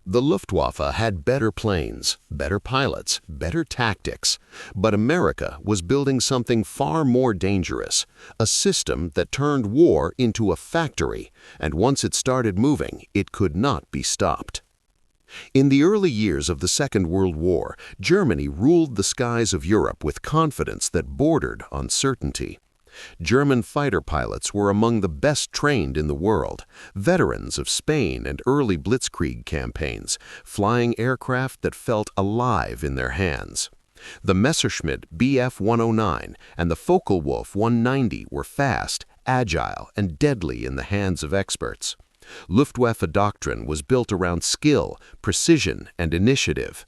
The Luftwaffe had better planes, better pilots, better tactics, but America was building something far more dangerous, a system that turned war into a factory, and once it started moving, it could not be stopped. In the early years of the Second World War, Germany ruled the skies of Europe with confidence that bordered on certainty. German fighter pilots were among the best trained in the world, veterans of Spain and early blitzkrieg campaigns, flying aircraft that felt alive in their hands. The Messerschmitt Bf 109 and the Focke-Wulf 190 were fast, agile, and deadly in the hands of experts. Luftwaffe doctrine was built around skill, precision, and initiative.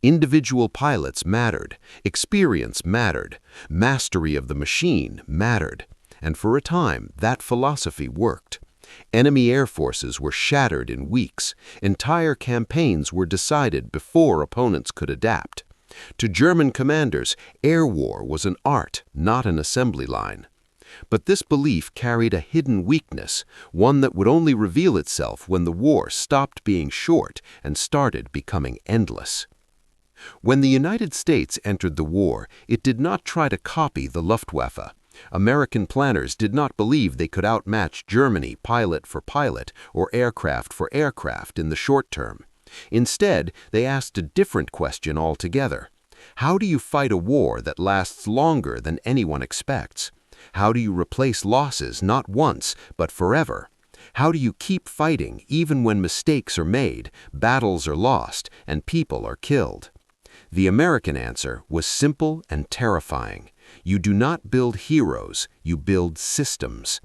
Individual pilots mattered, experience mattered, mastery of the machine mattered, and for a time that philosophy worked. Enemy air forces were shattered in weeks, entire campaigns were decided before opponents could adapt. To German commanders, air war was an art, not an assembly line. But this belief carried a hidden weakness, one that would only reveal itself when the war stopped being short and started becoming endless. When the United States entered the war, it did not try to copy the Luftwaffe. American planners did not believe they could outmatch Germany pilot for pilot or aircraft for aircraft in the short term. Instead, they asked a different question altogether. How do you fight a war that lasts longer than anyone expects? How do you replace losses not once, but forever? How do you keep fighting even when mistakes are made, battles are lost, and people are killed? The American answer was simple and terrifying. You do not build heroes, you build systems.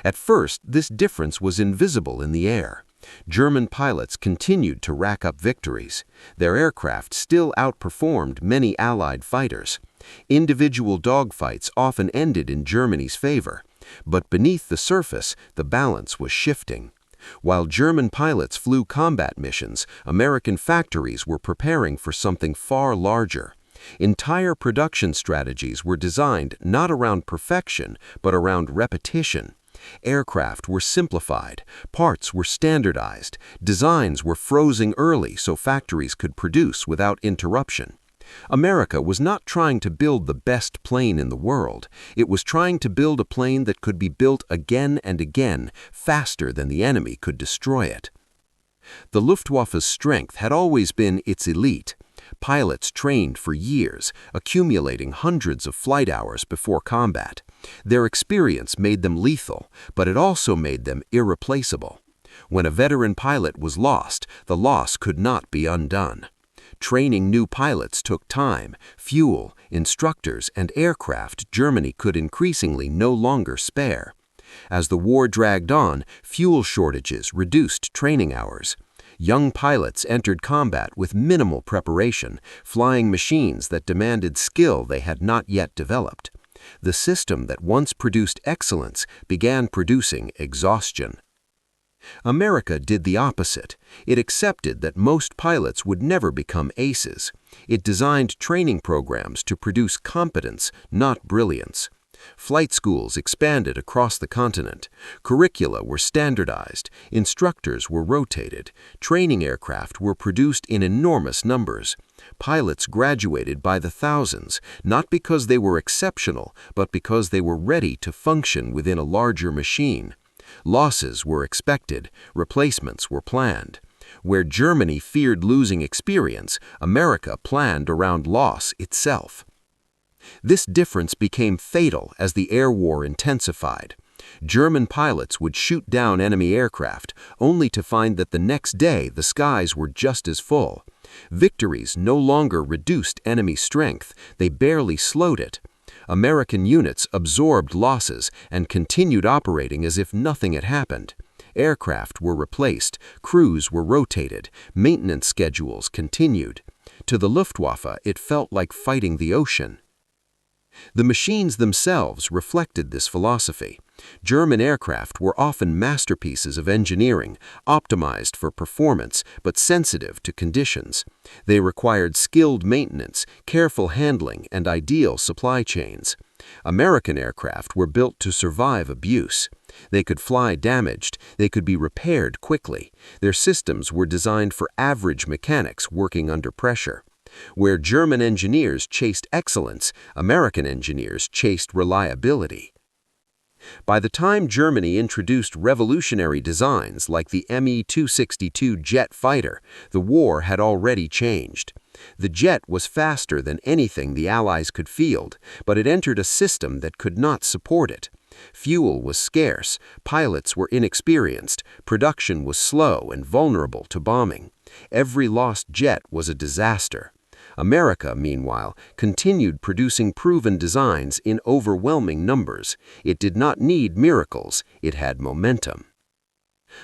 At first, this difference was invisible in the air. German pilots continued to rack up victories. Their aircraft still outperformed many Allied fighters. Individual dogfights often ended in Germany's favor. But beneath the surface, the balance was shifting. While German pilots flew combat missions, American factories were preparing for something far larger. Entire production strategies were designed not around perfection, but around repetition. Aircraft were simplified, parts were standardized, designs were frozen early so factories could produce without interruption. America was not trying to build the best plane in the world. It was trying to build a plane that could be built again and again, faster than the enemy could destroy it. The Luftwaffe's strength had always been its elite. Pilots trained for years, accumulating hundreds of flight hours before combat. Their experience made them lethal, but it also made them irreplaceable. When a veteran pilot was lost, the loss could not be undone. Training new pilots took time, fuel, instructors, and aircraft Germany could increasingly no longer spare. As the war dragged on, fuel shortages reduced training hours. Young pilots entered combat with minimal preparation, flying machines that demanded skill they had not yet developed. The system that once produced excellence began producing exhaustion. America did the opposite. It accepted that most pilots would never become aces. It designed training programs to produce competence, not brilliance. Flight schools expanded across the continent. Curricula were standardized. Instructors were rotated. Training aircraft were produced in enormous numbers. Pilots graduated by the thousands, not because they were exceptional, but because they were ready to function within a larger machine. Losses were expected, replacements were planned. Where Germany feared losing experience, America planned around loss itself. This difference became fatal as the air war intensified. German pilots would shoot down enemy aircraft, only to find that the next day the skies were just as full. Victories no longer reduced enemy strength, they barely slowed it. American units absorbed losses and continued operating as if nothing had happened. Aircraft were replaced, crews were rotated, maintenance schedules continued. To the Luftwaffe, it felt like fighting the ocean. The machines themselves reflected this philosophy. German aircraft were often masterpieces of engineering, optimized for performance but sensitive to conditions. They required skilled maintenance, careful handling, and ideal supply chains. American aircraft were built to survive abuse. They could fly damaged, they could be repaired quickly. Their systems were designed for average mechanics working under pressure. Where German engineers chased excellence, American engineers chased reliability. By the time Germany introduced revolutionary designs like the Me-262 jet fighter, the war had already changed. The jet was faster than anything the Allies could field, but it entered a system that could not support it. Fuel was scarce, pilots were inexperienced, production was slow and vulnerable to bombing. Every lost jet was a disaster. America, meanwhile, continued producing proven designs in overwhelming numbers. It did not need miracles, it had momentum.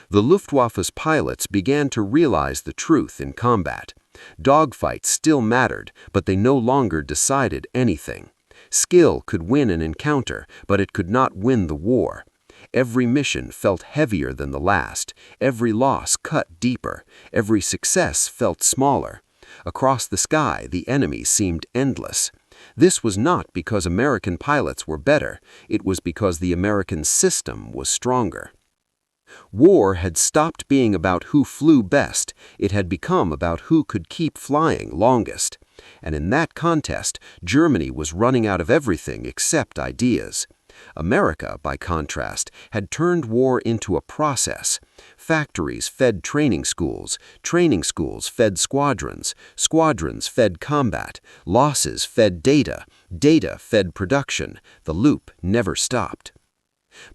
The Luftwaffe's pilots began to realize the truth in combat. Dogfights still mattered, but they no longer decided anything. Skill could win an encounter, but it could not win the war. Every mission felt heavier than the last, every loss cut deeper, every success felt smaller. Across the sky, the enemy seemed endless. This was not because American pilots were better, it was because the American system was stronger. War had stopped being about who flew best, it had become about who could keep flying longest. And in that contest, Germany was running out of everything except ideas. America, by contrast, had turned war into a process. Factories fed training schools fed squadrons fed combat, losses fed data fed production. The loop never stopped.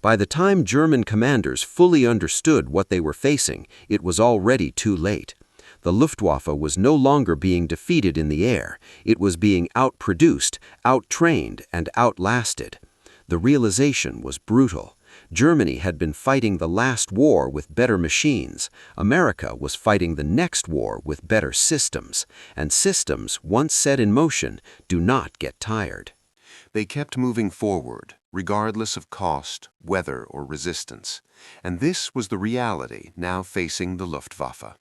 By the time German commanders fully understood what they were facing, it was already too late. The Luftwaffe was no longer being defeated in the air, it was being outproduced, outtrained, and outlasted. The realization was brutal. Germany had been fighting the last war with better machines. America was fighting the next war with better systems. And systems, once set in motion, do not get tired. They kept moving forward, regardless of cost, weather, or resistance. And this was the reality now facing the Luftwaffe.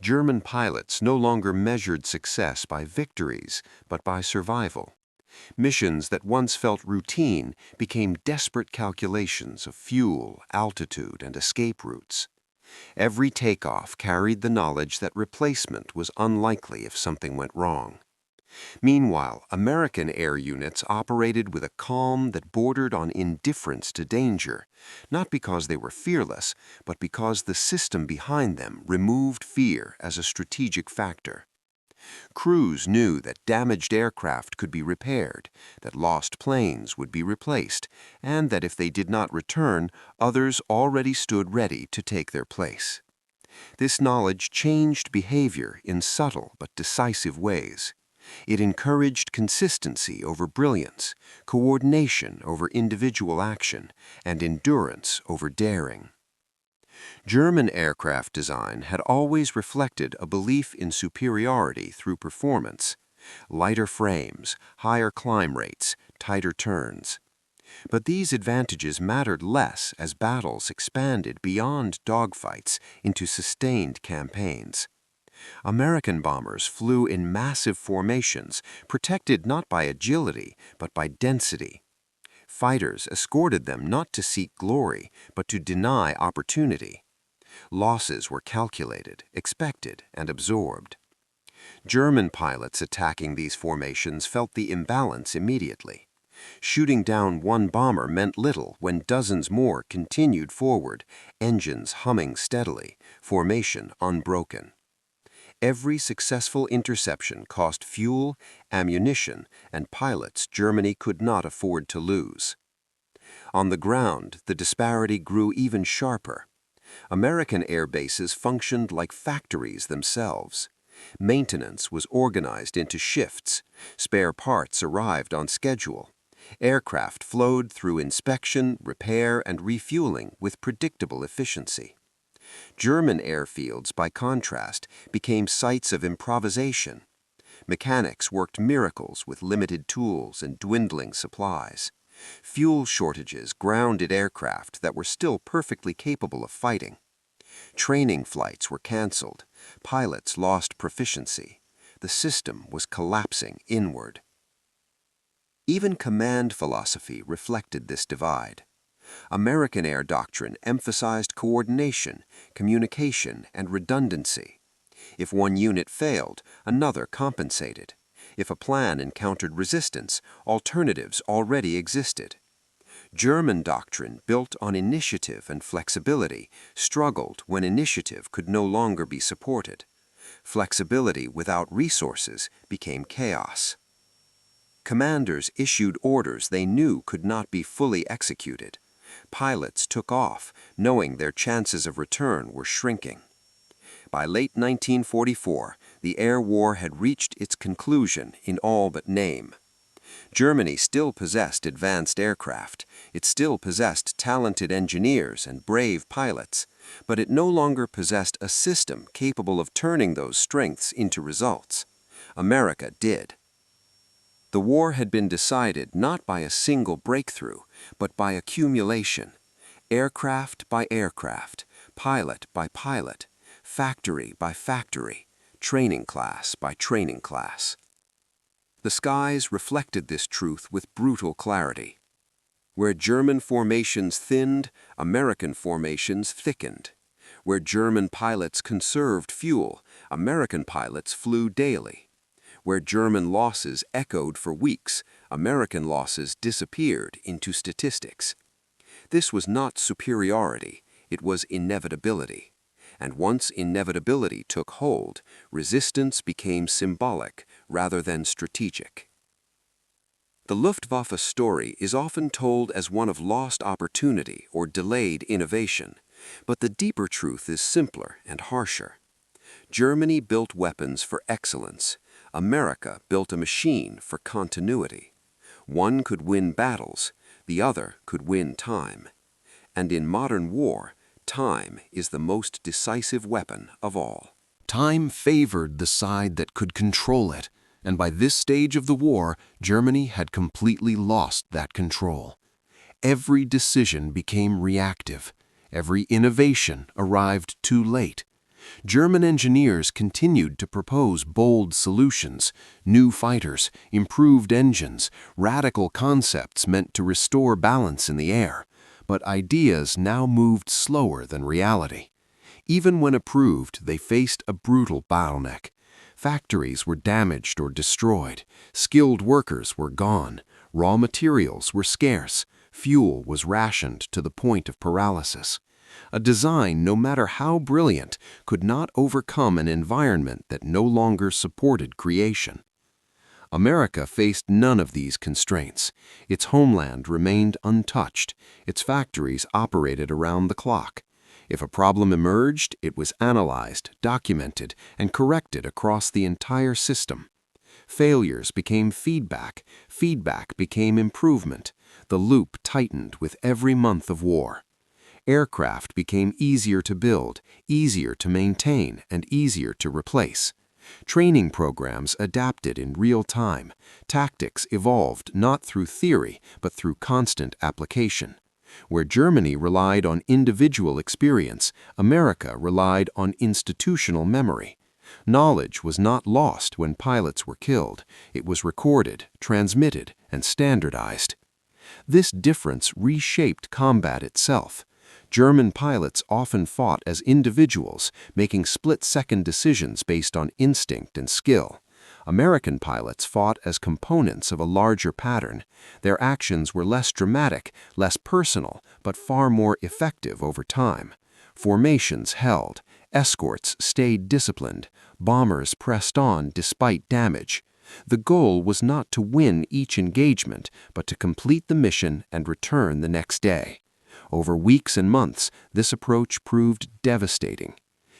German pilots no longer measured success by victories, but by survival. Missions that once felt routine became desperate calculations of fuel, altitude, and escape routes. Every takeoff carried the knowledge that replacement was unlikely if something went wrong. Meanwhile, American air units operated with a calm that bordered on indifference to danger, not because they were fearless, but because the system behind them removed fear as a strategic factor. Crews knew that damaged aircraft could be repaired, that lost planes would be replaced, and that if they did not return, others already stood ready to take their place. This knowledge changed behavior in subtle but decisive ways. It encouraged consistency over brilliance, coordination over individual action, and endurance over daring. German aircraft design had always reflected a belief in superiority through performance: lighter frames, higher climb rates, tighter turns. But these advantages mattered less as battles expanded beyond dogfights into sustained campaigns. American bombers flew in massive formations, protected not by agility, but by density. Fighters escorted them not to seek glory, but to deny opportunity. Losses were calculated, expected, and absorbed. German pilots attacking these formations felt the imbalance immediately. Shooting down one bomber meant little when dozens more continued forward, engines humming steadily, formation unbroken. Every successful interception cost fuel, ammunition, and pilots Germany could not afford to lose. On the ground, the disparity grew even sharper. American air bases functioned like factories themselves. Maintenance was organized into shifts. Spare parts arrived on schedule. Aircraft flowed through inspection, repair, and refueling with predictable efficiency. German airfields, by contrast, became sites of improvisation. Mechanics worked miracles with limited tools and dwindling supplies. Fuel shortages grounded aircraft that were still perfectly capable of fighting. Training flights were canceled. Pilots lost proficiency. The system was collapsing inward. Even command philosophy reflected this divide. American air doctrine emphasized coordination, communication, and redundancy. If one unit failed, another compensated. If a plan encountered resistance, alternatives already existed. German doctrine, built on initiative and flexibility, struggled when initiative could no longer be supported. Flexibility without resources became chaos. Commanders issued orders they knew could not be fully executed. Pilots took off, knowing their chances of return were shrinking. By late 1944, the air war had reached its conclusion in all but name. Germany still possessed advanced aircraft, it still possessed talented engineers and brave pilots, but it no longer possessed a system capable of turning those strengths into results. America did. The war had been decided not by a single breakthrough, but by accumulation. Aircraft by aircraft, pilot by pilot, factory by factory, training class by training class. The skies reflected this truth with brutal clarity. Where German formations thinned, American formations thickened. Where German pilots conserved fuel, American pilots flew daily. Where German losses echoed for weeks, American losses disappeared into statistics. This was not superiority, it was inevitability. And once inevitability took hold, resistance became symbolic rather than strategic. The Luftwaffe story is often told as one of lost opportunity or delayed innovation, but the deeper truth is simpler and harsher. Germany built weapons for excellence. America built a machine for continuity. One could win battles, the other could win time. And in modern war, time is the most decisive weapon of all. Time favored the side that could control it, and by this stage of the war, Germany had completely lost that control. Every decision became reactive. Every innovation arrived too late. German engineers continued to propose bold solutions, new fighters, improved engines, radical concepts meant to restore balance in the air. But ideas now moved slower than reality. Even when approved, they faced a brutal bottleneck. Factories were damaged or destroyed, skilled workers were gone, raw materials were scarce, fuel was rationed to the point of paralysis. A design, no matter how brilliant, could not overcome an environment that no longer supported creation. America faced none of these constraints. Its homeland remained untouched. Its factories operated around the clock. If a problem emerged, it was analyzed, documented, and corrected across the entire system. Failures became feedback. Feedback became improvement. The loop tightened with every month of war. Aircraft became easier to build, easier to maintain, and easier to replace. Training programs adapted in real time. Tactics evolved not through theory, but through constant application. Where Germany relied on individual experience, America relied on institutional memory. Knowledge was not lost when pilots were killed. It was recorded, transmitted, and standardized. This difference reshaped combat itself. German pilots often fought as individuals, making split-second decisions based on instinct and skill. American pilots fought as components of a larger pattern. Their actions were less dramatic, less personal, but far more effective over time. Formations held, escorts stayed disciplined, bombers pressed on despite damage. The goal was not to win each engagement, but to complete the mission and return the next day. Over weeks and months, this approach proved devastating.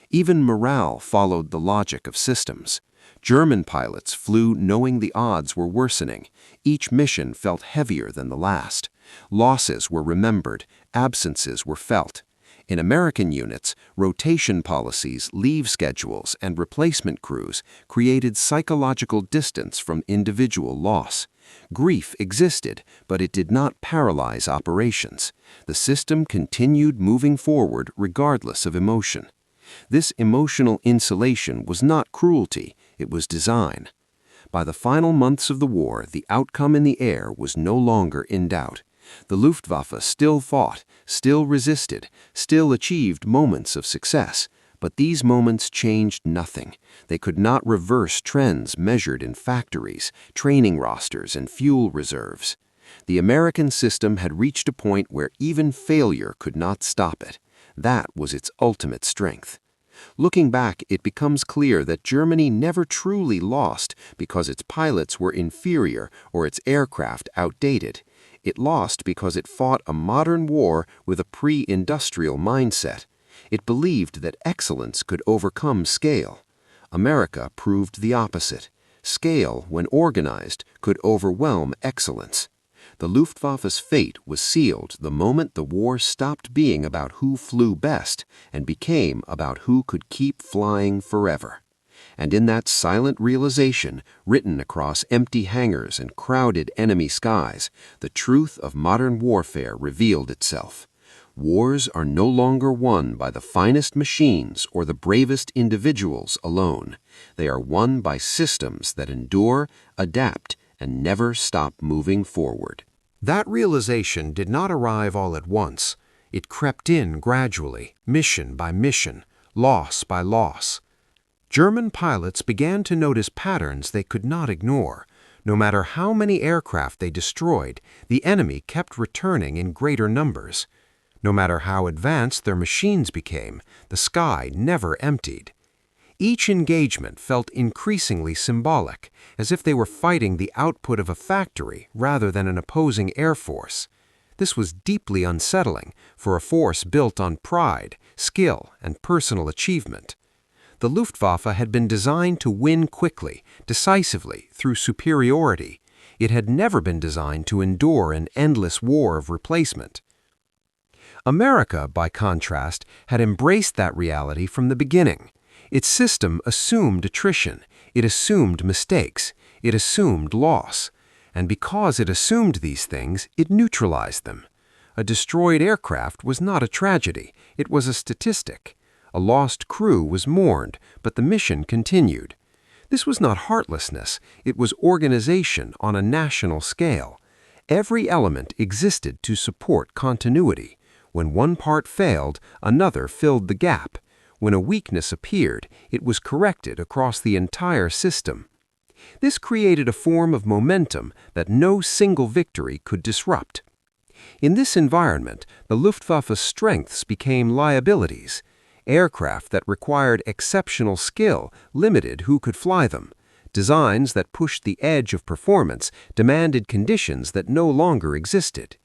Even morale followed the logic of systems. German pilots flew knowing the odds were worsening. Each mission felt heavier than the last. Losses were remembered, absences were felt. In American units, rotation policies, leave schedules, and replacement crews created psychological distance from individual loss. Grief existed, but it did not paralyze operations. The system continued moving forward regardless of emotion. This emotional insulation was not cruelty, it was design. By the final months of the war, the outcome in the air was no longer in doubt. The Luftwaffe still fought, still resisted, still achieved moments of success. But these moments changed nothing. They could not reverse trends measured in factories, training rosters, and fuel reserves. The American system had reached a point where even failure could not stop it. That was its ultimate strength. Looking back, it becomes clear that Germany never truly lost because its pilots were inferior or its aircraft outdated. It lost because it fought a modern war with a pre-industrial mindset. It believed that excellence could overcome scale. America proved the opposite. Scale, when organized, could overwhelm excellence. The Luftwaffe's fate was sealed the moment the war stopped being about who flew best and became about who could keep flying forever. And in that silent realization, written across empty hangars and crowded enemy skies, the truth of modern warfare revealed itself. Wars are no longer won by the finest machines or the bravest individuals alone. They are won by systems that endure, adapt, and never stop moving forward. That realization did not arrive all at once. It crept in gradually, mission by mission, loss by loss. German pilots began to notice patterns they could not ignore. No matter how many aircraft they destroyed, the enemy kept returning in greater numbers. No matter how advanced their machines became, the sky never emptied. Each engagement felt increasingly symbolic, as if they were fighting the output of a factory rather than an opposing air force. This was deeply unsettling for a force built on pride, skill, and personal achievement. The Luftwaffe had been designed to win quickly, decisively, through superiority. It had never been designed to endure an endless war of replacement. America, by contrast, had embraced that reality from the beginning. Its system assumed attrition, it assumed mistakes, it assumed loss. And because it assumed these things, it neutralized them. A destroyed aircraft was not a tragedy, it was a statistic. A lost crew was mourned, but the mission continued. This was not heartlessness, it was organization on a national scale. Every element existed to support continuity. When one part failed, another filled the gap. When a weakness appeared, it was corrected across the entire system. This created a form of momentum that no single victory could disrupt. In this environment, the Luftwaffe's strengths became liabilities. Aircraft that required exceptional skill limited who could fly them. Designs that pushed the edge of performance demanded conditions that no longer existed.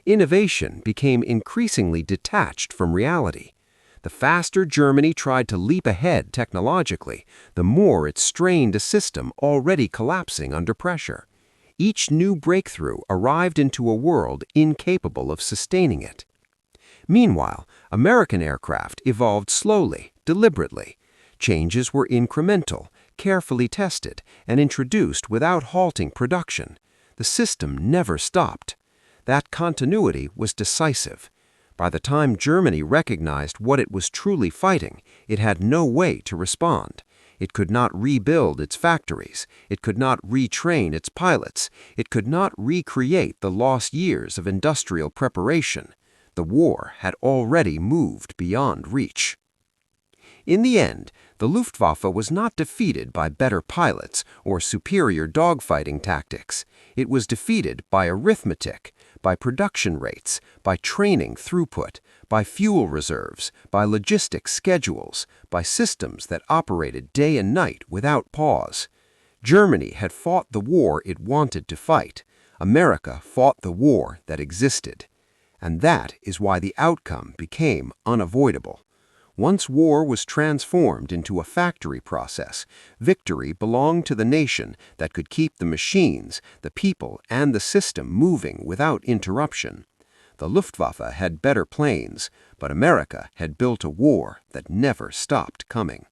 Innovation became increasingly detached from reality. The faster Germany tried to leap ahead technologically, the more it strained a system already collapsing under pressure. Each new breakthrough arrived into a world incapable of sustaining it. Meanwhile, American aircraft evolved slowly, deliberately. Changes were incremental, carefully tested, and introduced without halting production. The system never stopped. That continuity was decisive. By the time Germany recognized what it was truly fighting, it had no way to respond. It could not rebuild its factories. It could not retrain its pilots. It could not recreate the lost years of industrial preparation. The war had already moved beyond reach. In the end, the Luftwaffe was not defeated by better pilots or superior dogfighting tactics. It was defeated by arithmetic, by production rates, by training throughput, by fuel reserves, by logistics schedules, by systems that operated day and night without pause. Germany had fought the war it wanted to fight. America fought the war that existed. And that is why the outcome became unavoidable. Once war was transformed into a factory process, victory belonged to the nation that could keep the machines, the people, and the system moving without interruption. The Luftwaffe had better planes, but America had built a war that never stopped coming.